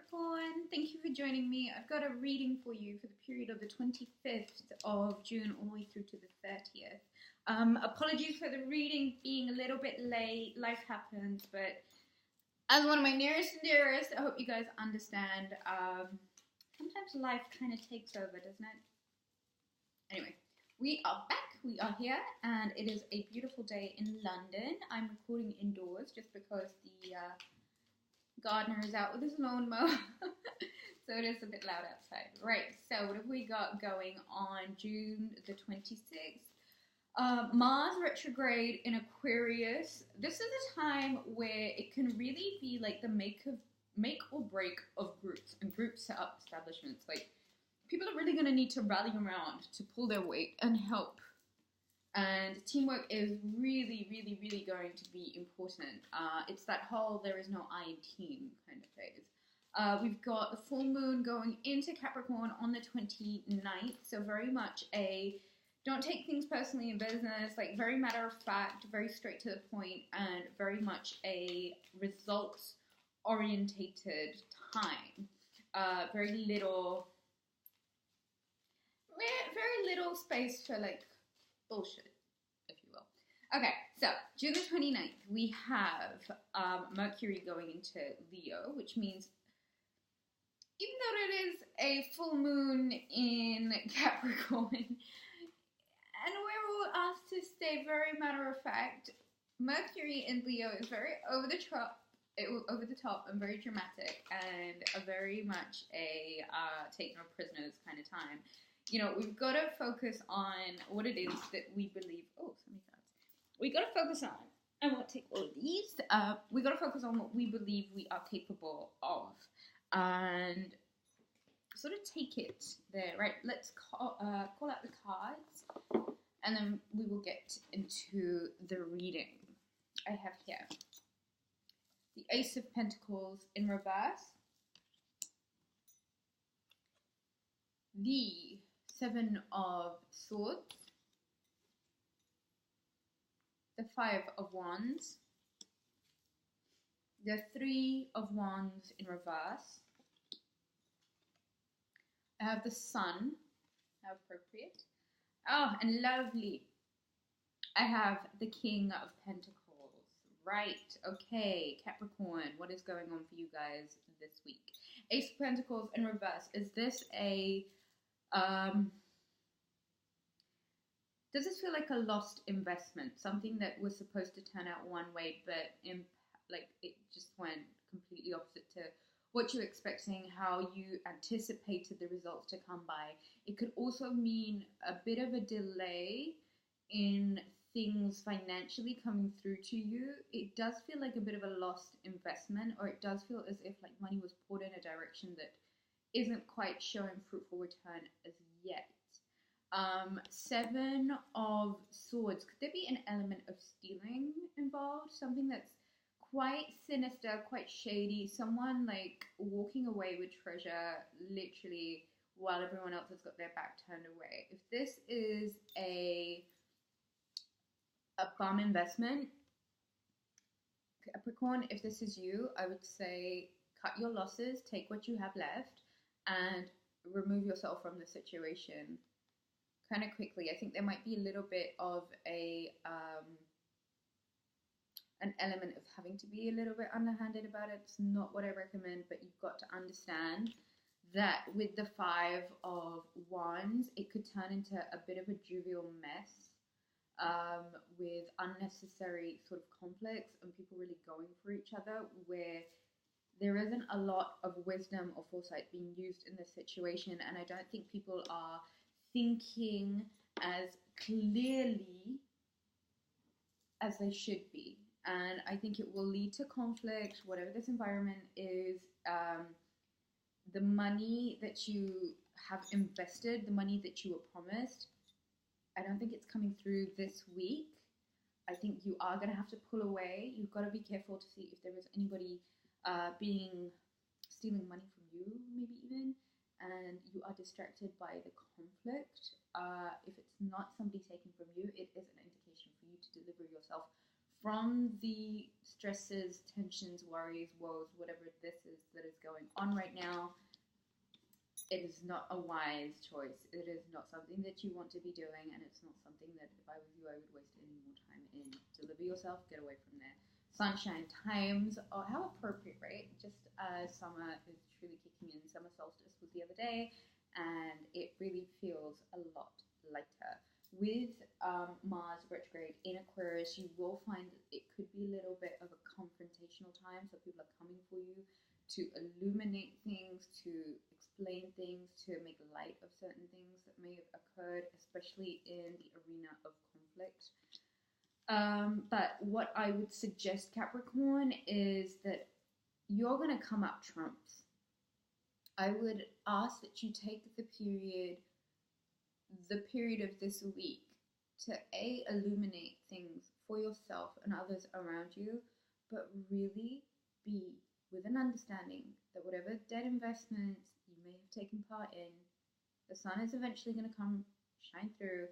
Capricorn, thank you for joining me. I've got a reading for you for the period of the 25th of June all the way through to the 30th. Apologies for the reading being a little bit late, life happens, but as one of my nearest and dearest, I hope you guys understand. Sometimes life kind of takes over, doesn't it? Anyway, we are back, we are here, and it is a beautiful day in London. I'm recording indoors just because the gardener is out with his lawnmower, so it is a bit loud outside. Right, so what have we got going on June the 26th? Mars retrograde in Aquarius. This is a time where it can really be like the make or break of groups and group set up establishments. Like, people are really going to need to rally around to pull their weight and help. And teamwork is really, really, really going to be important. It's that whole there is no I in team kind of phase. We've got the full moon going into Capricorn on the 29th. So very much a don't take things personally in business, like very matter of fact, very straight to the point, and very much a results orientated time. Very little space for like bullshit, if you will. Okay, so June the 29th, we have Mercury going into Leo, which means even though it is a full moon in Capricorn, and we're all asked to stay very matter of fact, Mercury in Leo is very over the top and very dramatic, and a very much a taking of prisoners kind of time. You know, we've got to focus on what it is that we believe. Oh, something else. We got to focus on. I won't take all of these. We got to focus on what we believe we are capable of, and sort of take it there. Right. Let's call out the cards, and then we will get into the reading. I have here the Ace of Pentacles in reverse, the Seven of Swords, the Five of Wands, the Three of Wands in reverse. I have the Sun, how appropriate. Oh, and lovely. I have the King of Pentacles. Right, okay, Capricorn, what is going on for you guys this week? Ace of Pentacles in reverse. Is this a does this feel like a lost investment? Something that was supposed to turn out one way, but it just went completely opposite to what you were expecting, how you anticipated the results to come by. It could also mean a bit of a delay in things financially coming through to you. It does feel like a bit of a lost investment, or it does feel as if like money was poured in a direction that isn't quite showing fruitful return as yet. Seven of Swords. Could there be an element of stealing involved? Something that's quite sinister, quite shady. Someone like walking away with treasure literally while everyone else has got their back turned away. If this is a bum investment, Capricorn, if this is you, I would say cut your losses, take what you have left, and remove yourself from the situation kind of quickly. I think there might be a little bit of an element of having to be a little bit underhanded about it. It's not what I recommend, but you've got to understand that with the Five of Wands, it could turn into a bit of a jovial mess with unnecessary sort of conflicts and people really going for each other, where there isn't a lot of wisdom or foresight being used in this situation, and I don't think people are thinking as clearly as they should be. And I think it will lead to conflict, whatever this environment is. The money that you have invested, the money that you were promised, I don't think it's coming through this week. I think you are going to have to pull away. You've got to be careful to see if there is anybody stealing money from you, maybe even, and you are distracted by the conflict. If it's not somebody taking from you, it is an indication for you to deliver yourself from the stresses, tensions, worries, woes, whatever this is that is going on right now, it is not a wise choice. It is not something that you want to be doing, and it's not something that if I was you, I would waste any more time in. Deliver yourself, get away from there. Sunshine times, oh, how appropriate, right? Just as summer is truly kicking in. Summer solstice was the other day, and it really feels a lot lighter. With Mars retrograde in Aquarius, you will find it could be a little bit of a confrontational time. So people are coming for you to illuminate things, to explain things, to make light of certain things that may have occurred, especially in the arena of conflict. But what I would suggest, Capricorn, is that you're going to come up trumps. I would ask that you take the period of this week to illuminate things for yourself and others around you, but really be with an understanding that whatever debt investments you may have taken part in, the sun is eventually going to come, shine through,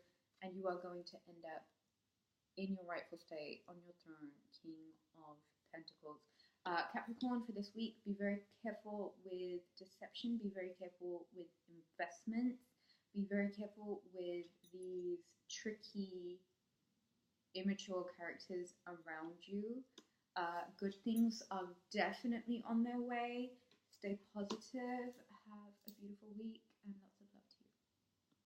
and you are going to end up in your rightful state on your throne, King of Pentacles. Capricorn, for this week, be very careful with deception, be very careful with investments, be very careful with these tricky, immature characters around you. Good things are definitely on their way. Stay positive, have a beautiful week, and